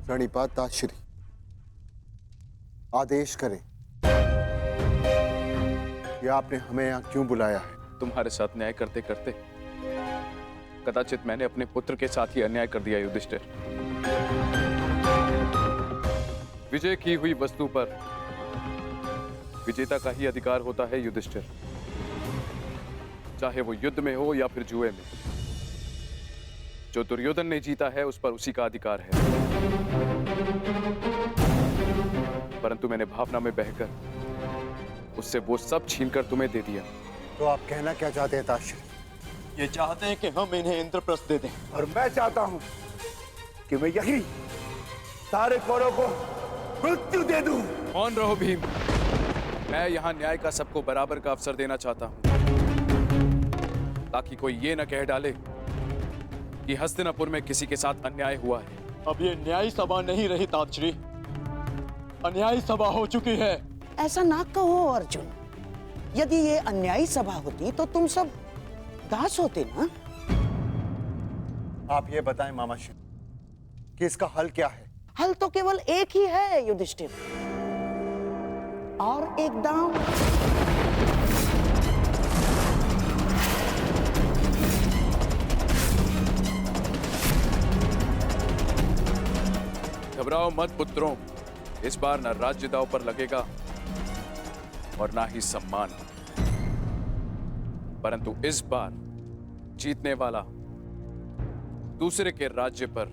प्रणिपाताश्री, आदेश करें कि आपने हमें यहाँ क्यों बुलाया है? तुम्हारे साथ न्याय करते करते कदाचित मैंने अपने पुत्र के साथ ही अन्याय कर दिया युधिष्ठिर। विजय की हुई वस्तु पर विजेता का ही अधिकार होता है युधिष्ठिर, चाहे वो युद्ध में हो या फिर जुए में। जो दुर्योधन ने जीता है उस पर उसी का अधिकार है, परंतु मैंने भावना में बहकर उससे वो सब छीनकर तुम्हें दे दिया। तो आप कहना क्या चाहते हैं ताश्री? ये चाहते हैं कि हम इन्हें इंद्रप्रस्थ दे दें। और मैं चाहता हूं कि मैं यही सारे कौरवों को मृत्यु दे दूं। कौन रहो भीम, मैं यहाँ न्याय का सबको बराबर का अवसर देना चाहता हूँ, ताकि कोई ये न कह डाले कि हस्तिनापुर में किसी के साथ अन्याय हुआ है। अब ये न्यायी सभा नहीं रही तातश्री, अन्यायी सभा हो चुकी है। ऐसा ना कहो अर्जुन, यदि ये अन्यायी सभा होती तो तुम सब दास होते ना। आप ये बताएं मामाश्री कि इसका हल क्या है? हल तो केवल एक ही है युधिष्ठिर, और एक दांव। घबराओ मत पुत्रों, इस बार न राज्य दांव पर लगेगा और ना ही सम्मान, परंतु इस बार जीतने वाला दूसरे के राज्य पर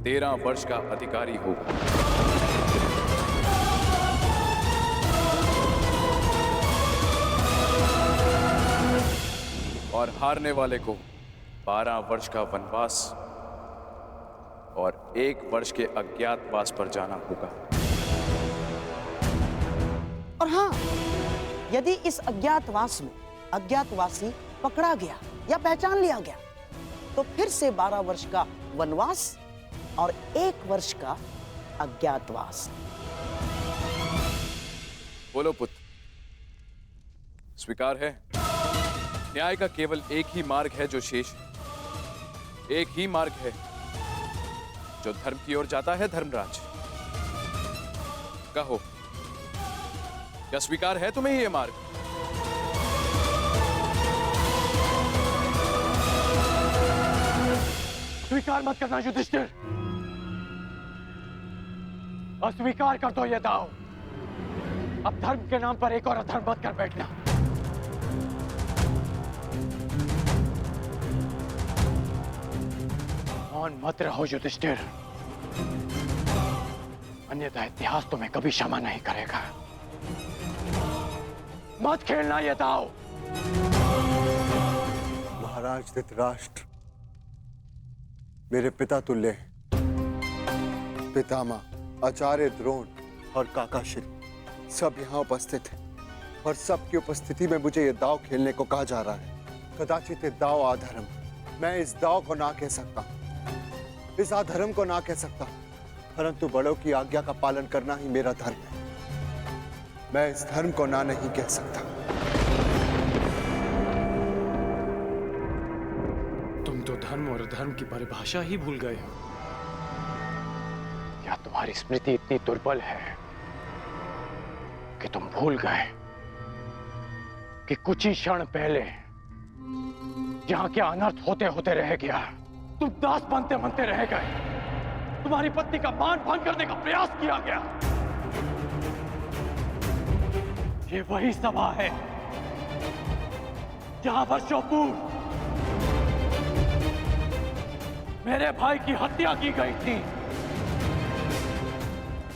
13 वर्ष का अधिकारी होगा। और हारने वाले को 12 वर्ष का वनवास और 1 वर्ष के अज्ञातवास पर जाना होगा। और हाँ, यदि इस अज्ञातवास में अज्ञातवासी पकड़ा गया या पहचान लिया गया तो फिर से 12 वर्ष का वनवास और 1 वर्ष का अज्ञातवास। बोलो पुत्र, स्वीकार है? न्याय का केवल एक ही मार्ग है जो शेष है, एक ही मार्ग है जो धर्म की ओर जाता है। धर्मराज, कहो, क्या स्वीकार है तुम्हें ये मार्ग? स्वीकार मत करना युधिष्ठिर, अस्वीकार कर दो ये दांव। अब धर्म के नाम पर एक और अधर्म मत कर बैठना। मौन मत रहो युधिष्ठिर, अन्यथा इतिहास तुम्हें कभी क्षमा नहीं करेगा। मत खेलना ये दांव। महाराज धृतराष्ट्र मेरे पिता तुल्य हैं। पितामह, आचार्य द्रोण और काकाश्री सब यहाँ उपस्थित हैं और सबकी उपस्थिति में मुझे ये दांव खेलने को कहा जा रहा है। कदाचित ये दांव अधर्म, मैं इस दांव को ना कह सकता, इस अधर्म को ना कह सकता, परंतु बड़ों की आज्ञा का पालन करना ही मेरा धर्म है। मैं इस धर्म को ना नहीं कह सकता। तुम तो धर्म और अधर्म की परिभाषा ही भूल गए हो। क्या तुम्हारी स्मृति इतनी दुर्बल है कि तुम भूल गए कि कुछ ही क्षण पहले यहां क्या अनर्थ होते होते रह गया? तुम दास बनते बनते रह गए, तुम्हारी पत्नी का मान भंग करने का प्रयास किया गया। ये वही सभा है जहां वर्षों पूर्व मेरे भाई की हत्या की गई थी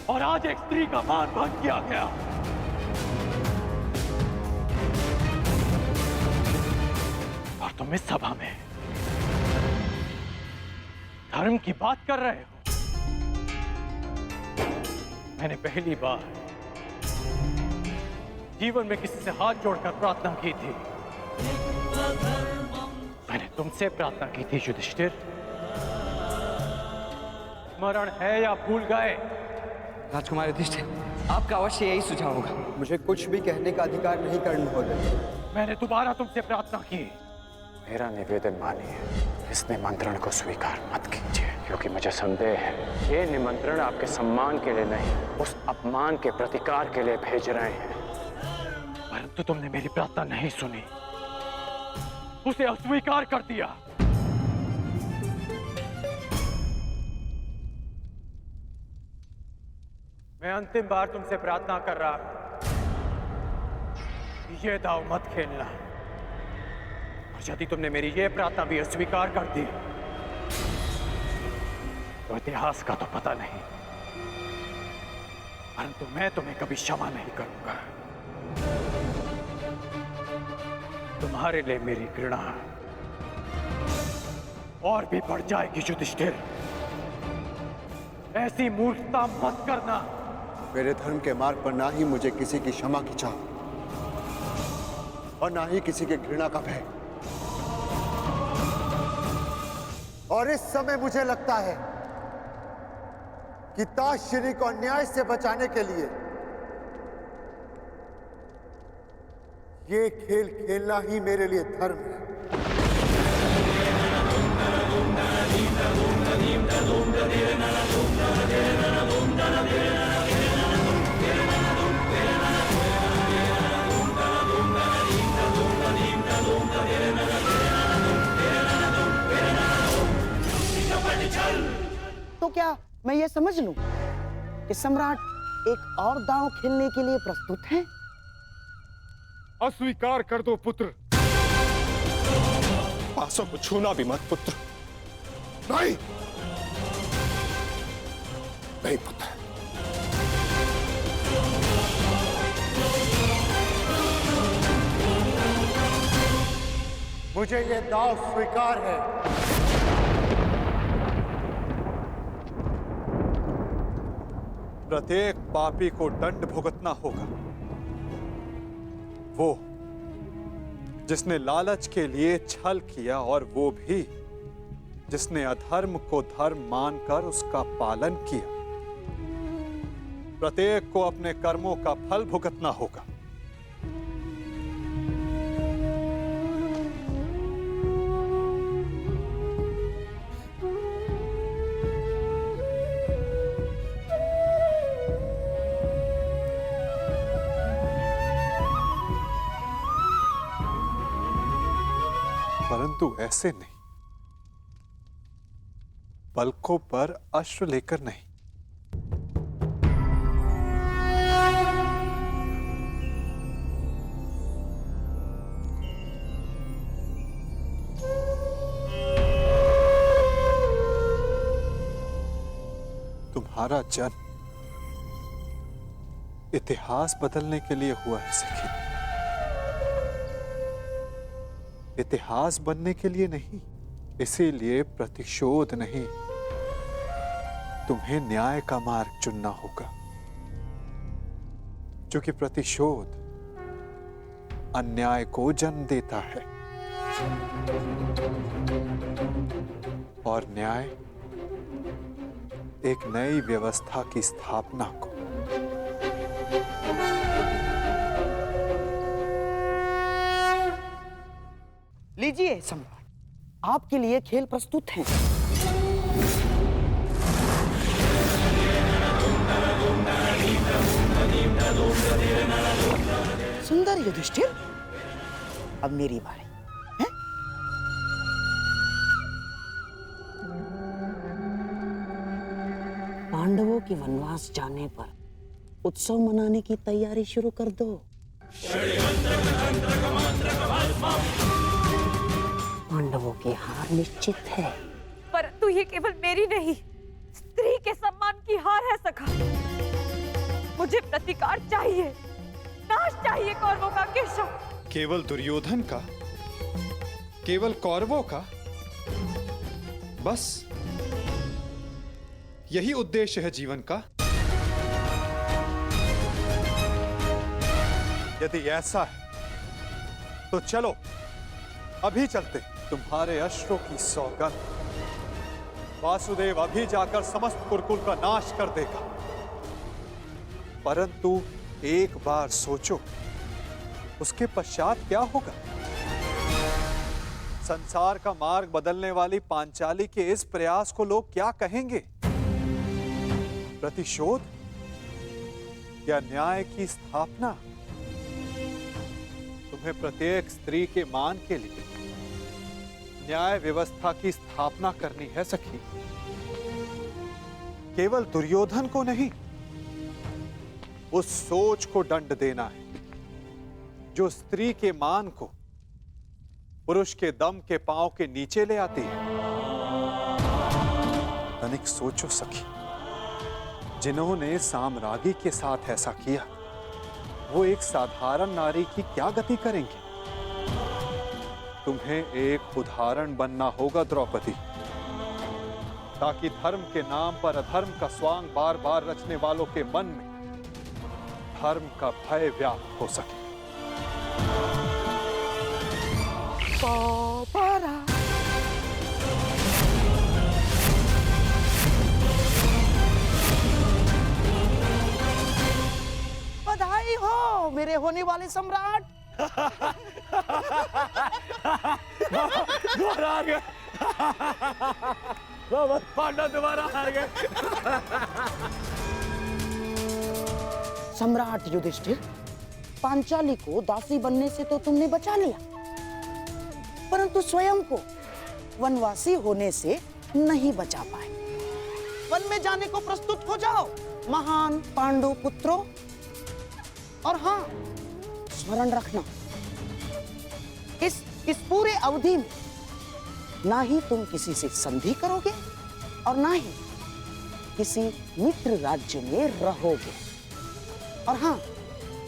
और आज एक स्त्री का मान भंग किया गया। और तुम इस सभा में धर्म की बात कर रहे हो। मैंने पहली बार जीवन में किसी से हाथ जोड़कर प्रार्थना की थी। मैंने तुमसे प्रार्थना की थी युधिष्ठिर। स्मरण है या भूल गए? राजकुमार युधिष्ठिर, आपका अवश्य यही सुझाव होगा। मुझे कुछ भी कहने का अधिकार नहीं कर्ण महोदय। मैंने दोबारा तुमसे प्रार्थना की। मेरा निवेदन मानिए, इस निमंत्रण को स्वीकार मत कीजिए। क्योंकि मुझे संदेह है ये निमंत्रण आपके सम्मान के लिए नहीं, उस अपमान के प्रतिकार के लिए भेज रहे हैं। परंतु तुमने मेरी प्रार्थना नहीं सुनी, उसे अस्वीकार कर दिया। मैं अंतिम बार तुमसे प्रार्थना कर रहा हूं, ये दाव मत खेलना। और यदि तुमने मेरी ये प्रार्थना भी अस्वीकार कर दी तो इतिहास का तो पता नहीं, परंतु मैं तुम्हें कभी क्षमा नहीं करूंगा। तुम्हारे लिए मेरी घृणा और भी बढ़ जाएगी युधिष्ठिर। ऐसी मूर्खता मत करना। मेरे धर्म के मार्ग पर ना ही मुझे किसी की क्षमा की चाह और ना ही किसी के घृणा का भय। और इस समय मुझे लगता है कि ताश्री को अन्याय से बचाने के लिए ये खेल खेलना ही मेरे लिए धर्म है। तो क्या मैं ये समझ लूं कि सम्राट एक और दांव खेलने के लिए प्रस्तुत हैं? अस्वीकार कर दो पुत्र। पासों को छूना भी मत पुत्र। नहीं नहीं पुत्र। मुझे ये दाव स्वीकार है। प्रत्येक पापी को दंड भुगतना होगा। वो जिसने लालच के लिए छल किया, और वो भी जिसने अधर्म को धर्म मानकर उसका पालन किया। प्रत्येक को अपने कर्मों का फल भुगतना होगा। परंतु ऐसे नहीं, पलकों पर अश्रु लेकर नहीं। तुम्हारा जन्म इतिहास बदलने के लिए हुआ है सखी, इतिहास बनने के लिए नहीं। इसीलिए प्रतिशोध नहीं, तुम्हें न्याय का मार्ग चुनना होगा, क्योंकि प्रतिशोध अन्याय को जन्म देता है और न्याय एक नई व्यवस्था की स्थापना को। लीजिए सम्राट, आपके लिए खेल प्रस्तुत हैं। सुंदर युधिष्ठिर, अब मेरी बारी है। पांडवों के वनवास जाने पर उत्सव मनाने की तैयारी शुरू कर दो। पांडवों की हार निश्चित है। परंतु ये केवल मेरी नहीं, स्त्री के सम्मान की हार है सखा। मुझे प्रतिकार चाहिए, नाश चाहिए कौरवों का केशव। केवल दुर्योधन का, केवल कौरवों का, बस यही उद्देश्य है जीवन का। यदि ऐसा है तो चलो अभी चलते। तुम्हारे अश्रों की सौगंध वासुदेव अभी जाकर समस्त कुरुकुल का नाश कर देगा। परंतु एक बार सोचो, उसके पश्चात क्या होगा? संसार का मार्ग बदलने वाली पांचाली के इस प्रयास को लोग क्या कहेंगे? प्रतिशोध या न्याय की स्थापना? तुम्हें प्रत्येक स्त्री के मान के लिए न्याय व्यवस्था की स्थापना करनी है सखी। केवल दुर्योधन को नहीं, उस सोच को दंड देना है जो स्त्री के मान को पुरुष के दम के पांव के नीचे ले आती है। तनिक सोचो सखी, जिन्होंने साम्राज्ञी के साथ ऐसा किया, वो एक साधारण नारी की क्या गति करेंगे? तुम्हें एक उदाहरण बनना होगा द्रौपदी, ताकि धर्म के नाम पर अधर्म का स्वांग बार बार रचने वालों के मन में धर्म का भय व्याप्त हो सके। बधाई हो मेरे होने वाले सम्राट। दोबारा आ गए। पांडव दोबारा आ गए। सम्राट युधिष्ठिर, पांचाली को दासी बनने से तो तुमने बचा लिया, परंतु स्वयं को वनवासी होने से नहीं बचा पाए। वन में जाने को प्रस्तुत हो जाओ महान पांडु पुत्रों। और हाँ, स्मरण रखना, इस पूरे अवधि में ना ही तुम किसी से संधि करोगे और ना ही किसी मित्र राज्य में रहोगे। और हाँ,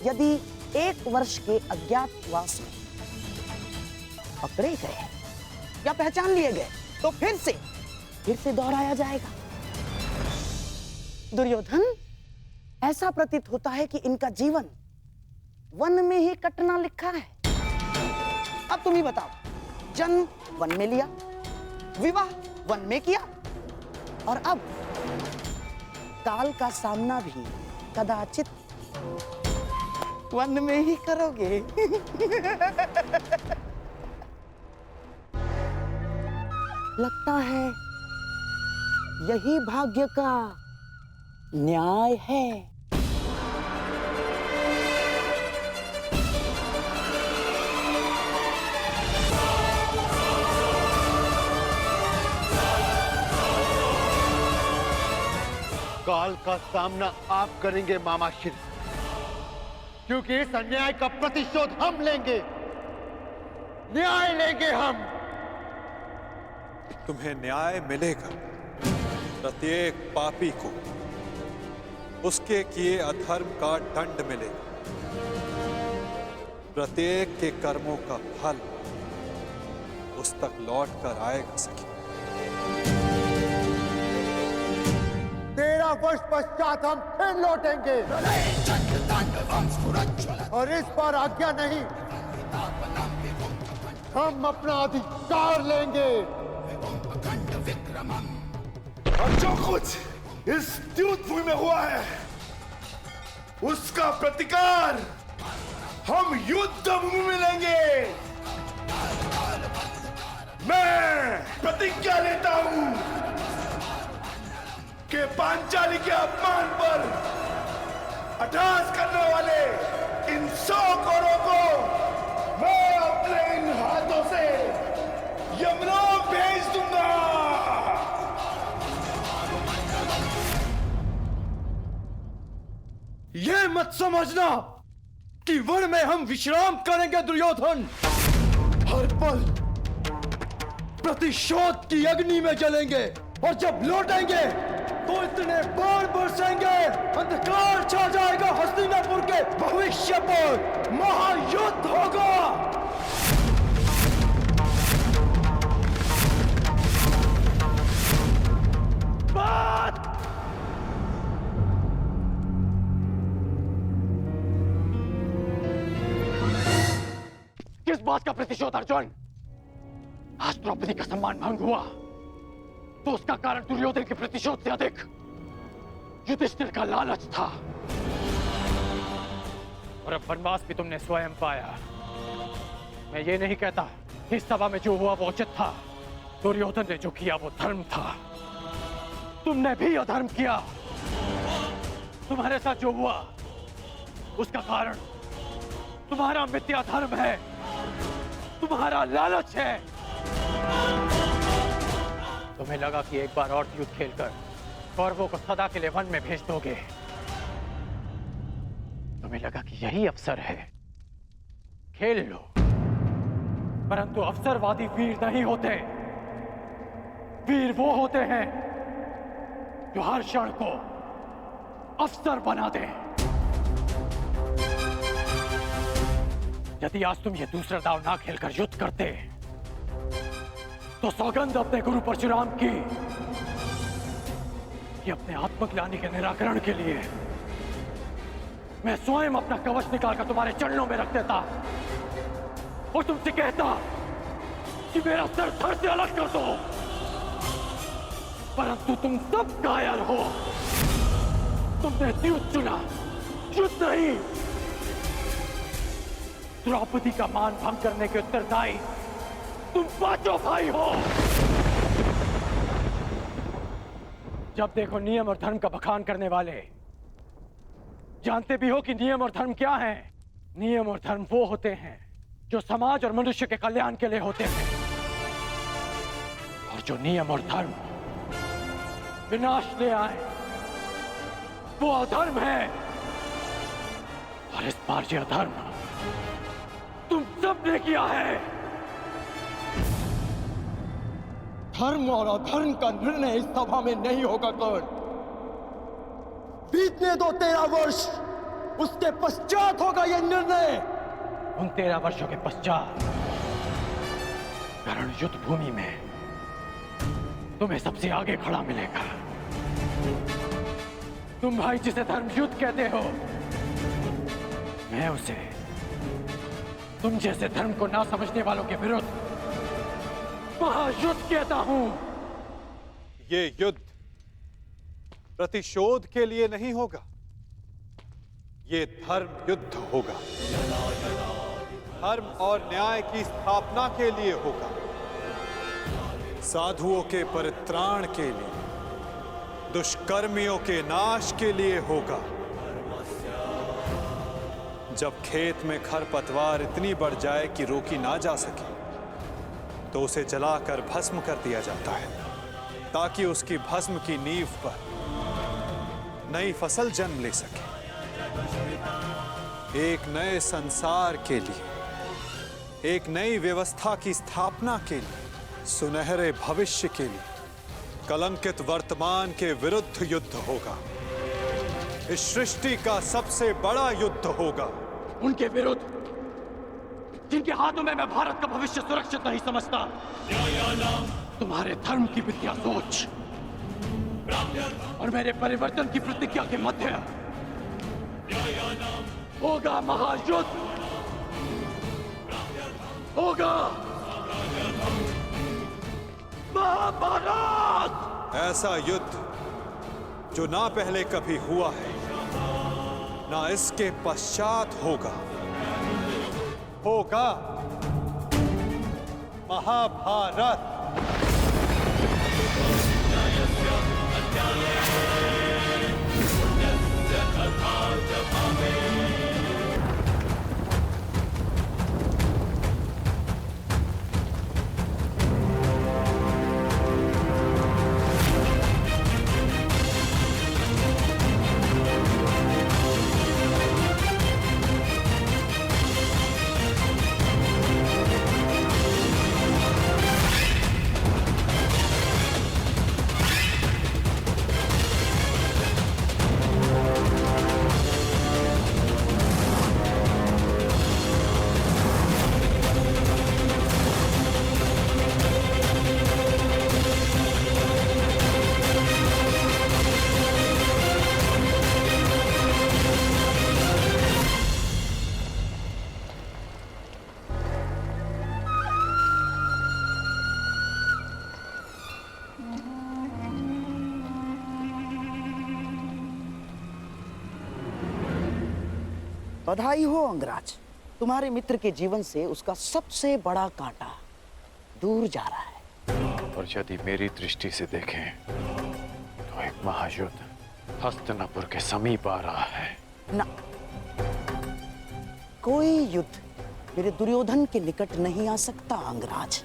यदि 1 वर्ष के अज्ञातवास में पकड़े गए या पहचान लिए गए तो फिर से दोहराया जाएगा। दुर्योधन, ऐसा प्रतीत होता है कि इनका जीवन वन में ही कटना लिखा है। अब तुम ही बताओ, जन्म वन में लिया, विवाह वन में किया, और अब काल का सामना भी कदाचित वन में ही करोगे। लगता है यही भाग्य का न्याय है। काल का सामना आप करेंगे मामाश्री, क्योंकि इस अन्याय का प्रतिशोध हम लेंगे, न्याय लेंगे हम। तुम्हें न्याय मिलेगा। प्रत्येक पापी को उसके किए अधर्म का दंड मिलेगा। प्रत्येक के कर्मों का फल उस तक लौट कर आएगा सखी। 13 वर्ष पश्चात हम फिर लौटेंगे, और इस बार आज्ञा नहीं, हम अपना अधिकार लेंगे। और जो कुछ इस द्यूतभूमि में हुआ है, उसका प्रतिकार हम युद्ध भूमि में लेंगे। मैं प्रतिज्ञा लेता हूं कि पांचाली के अपमान पर अट्टहास करने वाले इन 100 कौरवों को मैं अपने इन हाथों से यमलोक भेज दूंगा। ये मत समझना कि वन में हम विश्राम करेंगे दुर्योधन। हर पल प्रतिशोध की अग्नि में जलेंगे, और जब लौटेंगे तो इतने बाण बरसेंगे, अंधकार छा जाएगा हस्तिनापुर के भविष्य पर। महायुद्ध होगा। बात किस बात का प्रतिशोध अर्जुन? आज द्रौपदी का सम्मान भंग हुआ तो उसका कारण दुर्योधन के प्रतिशोध से अधिक युधिष्ठिर का लालच था। और अब वनवास भी तुमने स्वयं पाया। मैं ये नहीं कहता इस सभा में जो हुआ वो उचित था। दुर्योधन ने जो किया वो धर्म था। तुमने भी अधर्म किया। तुम्हारे साथ जो हुआ उसका कारण तुम्हारा मिथ्या धर्म है, तुम्हारा लालच है। तुम्हें लगा कि एक बार और युद्ध खेलकर कौरवों को सदा के लिए वन में भेज दोगे। तुम्हें लगा कि यही अवसर है, खेल लो। परंतु अवसरवादी वीर नहीं होते। वीर वो होते हैं जो हर क्षण को अवसर बना दे। यदि आज तुम ये दूसरा दांव ना खेलकर युद्ध करते तो सौगंध अपने गुरु परशुराम की कि अपने आत्मग्लानि के निराकरण के लिए मैं स्वयं अपना कवच निकालकर तुम्हारे चरणों में रख देता और तुमसे कहता कि मेरा सर धड़ से अलग कर दो। परंतु तुम सब कायर हो। तुमने युद्ध चुना, युद्ध नहीं। द्रौपदी का मान भंग करने के उत्तरदायी तुम पांचों भाई हो। जब देखो नियम और धर्म का बखान करने वाले। जानते भी हो कि नियम और धर्म क्या है? नियम और धर्म वो होते हैं जो समाज और मनुष्य के कल्याण के लिए होते हैं, और जो नियम और धर्म विनाश ले आए वो अधर्म है। और इस बार ये अधर्म तुम सबने किया है। धर्म और अधर्म का निर्णय इस सभा में नहीं होगा कर्ण। बीतने दो 13 वर्ष, उसके पश्चात होगा यह निर्णय। उन 13 वर्षों के पश्चात कर्ण युद्ध भूमि में तुम्हें सबसे आगे खड़ा मिलेगा। तुम भाई जिसे धर्म युद्ध कहते हो, मैं उसे तुम जैसे धर्म को ना समझने वालों के विरुद्ध महायुद्ध कहता हूं। ये युद्ध प्रतिशोध के लिए नहीं होगा, ये धर्म युद्ध होगा। धर्म और न्याय की स्थापना के लिए होगा, साधुओं के परित्राण के लिए, दुष्कर्मियों के नाश के लिए होगा। जब खेत में खरपतवार इतनी बढ़ जाए कि रोकी ना जा सके तो उसे जलाकर भस्म कर दिया जाता है, ताकि उसकी भस्म की नींव पर नई फसल जन्म ले सके। एक नए संसार के लिए, एक नई व्यवस्था की स्थापना के लिए, सुनहरे भविष्य के लिए, कलंकित वर्तमान के विरुद्ध युद्ध होगा। इस सृष्टि का सबसे बड़ा युद्ध होगा। उनके विरुद्ध जिनके हाथों में मैं भारत का भविष्य सुरक्षित नहीं समझता। तुम्हारे धर्म की विद्या सोच और मेरे परिवर्तन की प्रतिज्ञा के मध्य होगा महायुद्ध, होगा महाभारत। ऐसा युद्ध जो ना पहले कभी हुआ है, ना इसके पश्चात होगा। होगा महाभारत। बधाई हो अंगराज, तुम्हारे मित्र के जीवन से उसका सबसे बड़ा कांटा दूर जा रहा है। और यदि मेरी दृष्टि से देखें तो एक महायुद्ध हस्तिनापुर के समीप आ रहा है। ना, कोई युद्ध मेरे दुर्योधन के निकट नहीं आ सकता अंगराज।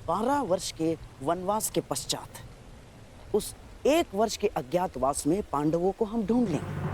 12 वर्ष के वनवास के पश्चात उस 1 वर्ष के अज्ञातवास में पांडवों को हम ढूंढ लेंगे।